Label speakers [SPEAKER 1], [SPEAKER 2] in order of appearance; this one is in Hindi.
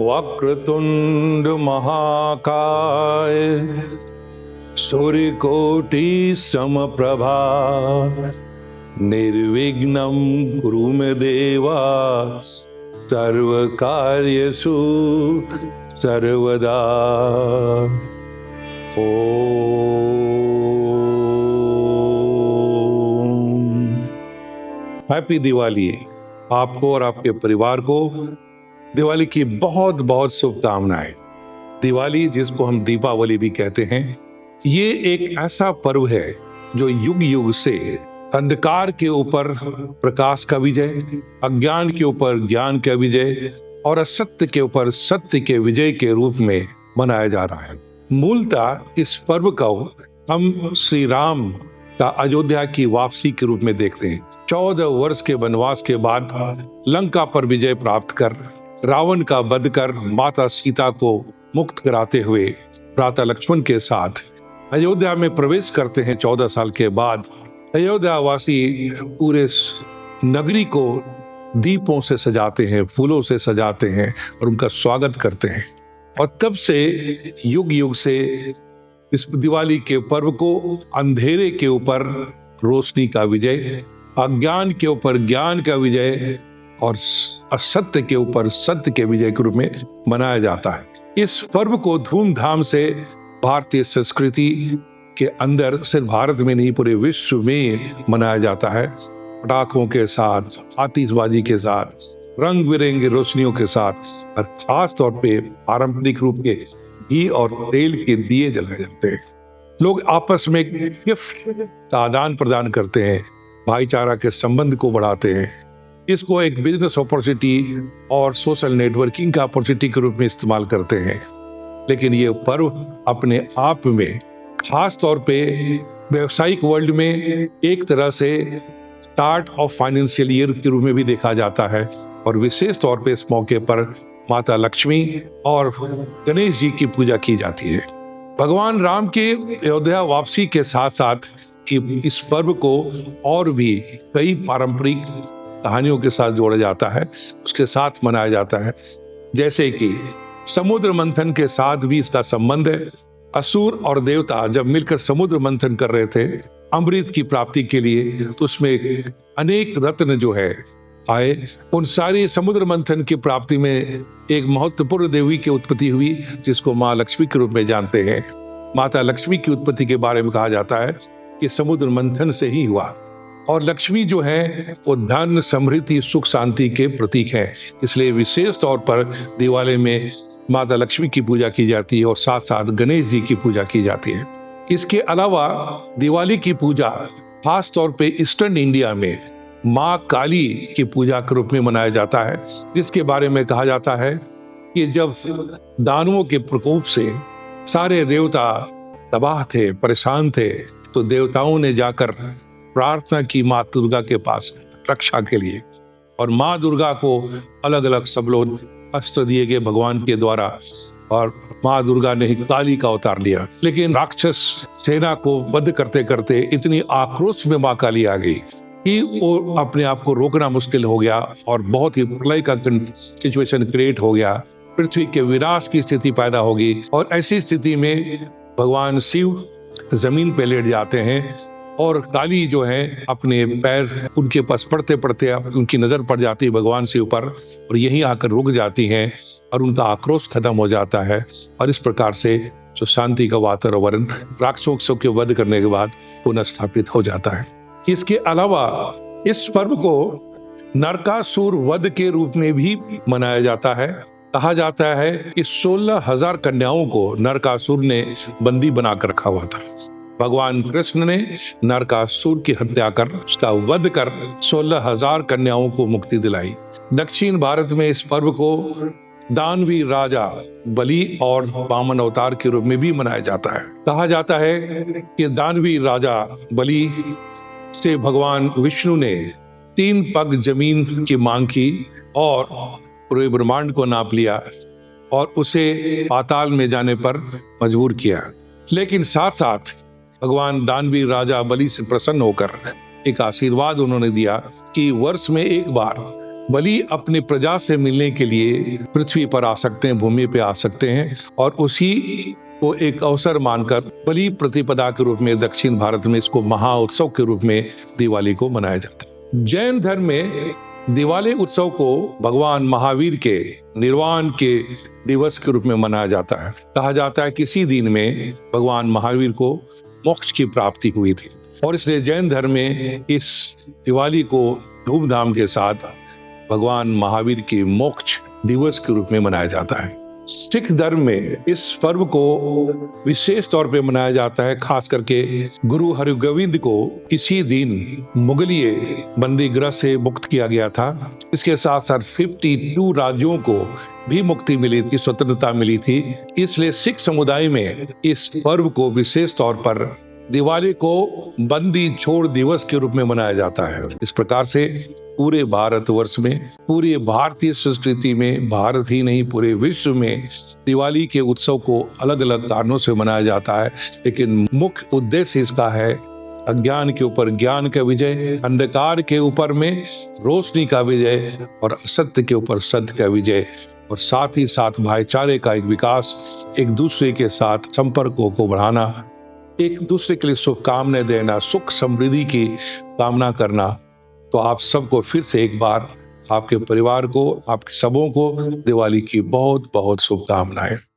[SPEAKER 1] वक्रतुंड महाकाय सूर्यकोटि समप्रभा निर्विघ्नं कुरु मे देवा सर्वकार्येषु सर्वदा। ओम। हैप्पी दिवाली आपको और आपके परिवार को। दिवाली की बहुत बहुत शुभकामनाएं। दिवाली, जिसको हम दीपावली भी कहते हैं, ये एक ऐसा पर्व है जो युग युग से अंधकार के ऊपर प्रकाश का विजय, अज्ञान के ऊपर ज्ञान का विजय और असत्य के ऊपर सत्य के विजय के रूप में मनाया जा रहा है। मूलतः इस पर्व को हम श्री राम का अयोध्या की वापसी के रूप में देखते हैं। 14 वर्ष के वनवास के बाद लंका पर विजय प्राप्त कर रावण का वध कर माता सीता को मुक्त कराते हुए भ्राता लक्ष्मण के साथ अयोध्या में प्रवेश करते हैं। 14 साल के बाद अयोध्या वासी पूरे नगरी को दीपों से सजाते हैं, फूलों से सजाते हैं और उनका स्वागत करते हैं। और तब से युग युग से इस दिवाली के पर्व को अंधेरे के ऊपर रोशनी का विजय, अज्ञान के ऊपर ज्ञान का विजय और असत्य के ऊपर सत्य के विजय के रूप में मनाया जाता है। इस पर्व को धूमधाम से भारतीय संस्कृति के अंदर सिर्फ भारत में नहीं, पूरे विश्व में मनाया जाता है। पटाखों के साथ, आतिशबाजी के साथ, रंग बिरंगी रोशनियों के साथ और खास तौर पे पारंपरिक रूप के घी और तेल के दिए जलाए जाते हैं। लोग आपस में गिफ्ट का आदान प्रदान करते हैं, भाईचारा के संबंध को बढ़ाते हैं। इसको एक बिजनेस अपॉर्चुनिटी और सोशल नेटवर्किंग का अपॉर्चुनिटी के रूप में इस्तेमाल करते हैं। लेकिन ये पर्व अपने आप में खास तौर पे व्यावसायिक वर्ल्ड में एक तरह से स्टार्ट ऑफ फाइनेंशियल ईयर के रूप में भी देखा जाता है। और विशेष तौर पे इस मौके पर माता लक्ष्मी और गणेश जी की पूजा की जाती है। भगवान राम के अयोध्या वापसी के साथ साथ इस पर्व को और भी कई पारंपरिक कहानियों के साथ जोड़ा जाता है, उसके साथ मनाया जाता है। जैसे कि समुद्र मंथन के साथ भी इसका संबंध है। असुर और देवता जब मिलकर समुद्र मंथन कर रहे थे अमृत की प्राप्ति के लिए, तो उसमें अनेक रत्न जो है आए। उन सारी समुद्र मंथन की प्राप्ति में एक महत्वपूर्ण देवी की उत्पत्ति हुई, जिसको माँ लक्ष्मी के रूप में जानते हैं। माता लक्ष्मी की उत्पत्ति के बारे में कहा जाता है कि समुद्र मंथन से ही हुआ। और लक्ष्मी जो है वो धन, समृद्धि, सुख, शांति के प्रतीक है। इसलिए विशेष तौर पर दिवाली में माता लक्ष्मी की पूजा की जाती है और साथ साथ गणेश जी की पूजा की जाती है। इसके अलावा दिवाली की पूजा खास तौर पे ईस्टर्न इंडिया में माँ काली की पूजा के रूप में मनाया जाता है, जिसके बारे में कहा जाता है कि जब दानवों के प्रकोप से सारे देवता तबाह थे, परेशान थे, तो देवताओं ने जाकर प्रार्थना की माँ दुर्गा के पास रक्षा के लिए। और माँ दुर्गा को अलग अलग सब लोग अस्त्र दिए गए भगवान के द्वारा और माँ दुर्गा ने काली का अवतार लिया। लेकिन राक्षस सेना को वध करते करते इतनी आक्रोश में माँ काली आ गई कि वो अपने आप को रोकना मुश्किल हो गया और बहुत ही प्रलय का सिचुएशन क्रिएट हो गया। पृथ्वी के विनाश की स्थिति पैदा होगी और ऐसी स्थिति में भगवान शिव जमीन पे लेट जाते हैं और काली जो है अपने पैर उनके पास पड़ते पड़ते उनकी नजर पड़ जाती है भगवान शिव पर और यहीं आकर रुक जाती हैं और उनका आक्रोश खत्म हो जाता है। और इस प्रकार से जो शांति का वातावरण राक्षसों के वध करने के बाद पुनः स्थापित हो जाता है। इसके अलावा इस पर्व को नरकासुर वध के रूप में भी मनाया जाता है। कहा जाता है कि 16,000 कन्याओं को नरकासुर ने बंदी बनाकर रखा हुआ था। भगवान कृष्ण ने नरकासुर की हत्या कर, उसका वध कर 16,000 कन्याओं को मुक्ति दिलाई। दक्षिण भारत में इस पर्व को दानवीर राजा बलि और वामन अवतार के रूप में भी मनाया जाता है। कहा जाता है कि दानवीर राजा बलि से भगवान विष्णु ने 3 पग जमीन की मांग की और पूरे ब्रह्मांड को नाप लिया और उसे पाताल में जाने पर मजबूर किया। लेकिन साथ साथ भगवान दानवीर राजा बलि से प्रसन्न होकर एक आशीर्वाद उन्होंने दिया कि वर्ष में एक बार बलि अपनी प्रजा से मिलने के लिए पृथ्वी पर आ सकते हैं, भूमि पे आ सकते हैं, और उसी को एक अवसर मानकर बलि प्रतिपदा के रूप में दक्षिण भारत में इसको महाउत्सव के रूप में दिवाली को मनाया जाता है। जैन धर्म में दिवाली उत्सव को भगवान महावीर के निर्वाण के दिवस के रूप में मनाया जाता है। कहा जाता है कि इसी दिन में भगवान महावीर को मोक्ष की प्राप्ति हुई थी, और इसलिए जैन धर्म में इस दिवाली को धूमधाम के साथ भगवान महावीर के मोक्ष दिवस के रूप में मनाया जाता है। सिख धर्म में इस पर्व को विशेष तौर पे मनाया जाता है, खास करके गुरु हरगोविंद को इसी दिन मुगलिये बंदी गृह से मुक्त किया गया था। इसके साथ साथ 52 राज्यों को भी मुक्ति मिली थी, स्वतंत्रता मिली थी। इसलिए सिख समुदाय में इस पर्व को विशेष तौर पर दिवाली को बंदी छोड़ दिवस के रूप में मनाया जाता है। इस प्रकार से पूरे भारतवर्ष में, पूरी भारतीय संस्कृति में, भारत ही नहीं पूरे विश्व में दिवाली के उत्सव को अलग अलग कारणों से मनाया जाता है, लेकिन मुख्य उद्देश्य इसका है अज्ञान के ऊपर ज्ञान का विजय, अंधकार के ऊपर में रोशनी का विजय, और असत्य के ऊपर सत्य का विजय, और साथ ही साथ भाईचारे का एक विकास, एक दूसरे के साथ संपर्कों को बढ़ाना, एक दूसरे के लिए शुभकामनाएं देना, सुख समृद्धि की कामना करना। तो आप सबको फिर से एक बार, आपके परिवार को, आपके सबों को दिवाली की बहुत बहुत शुभकामनाएं।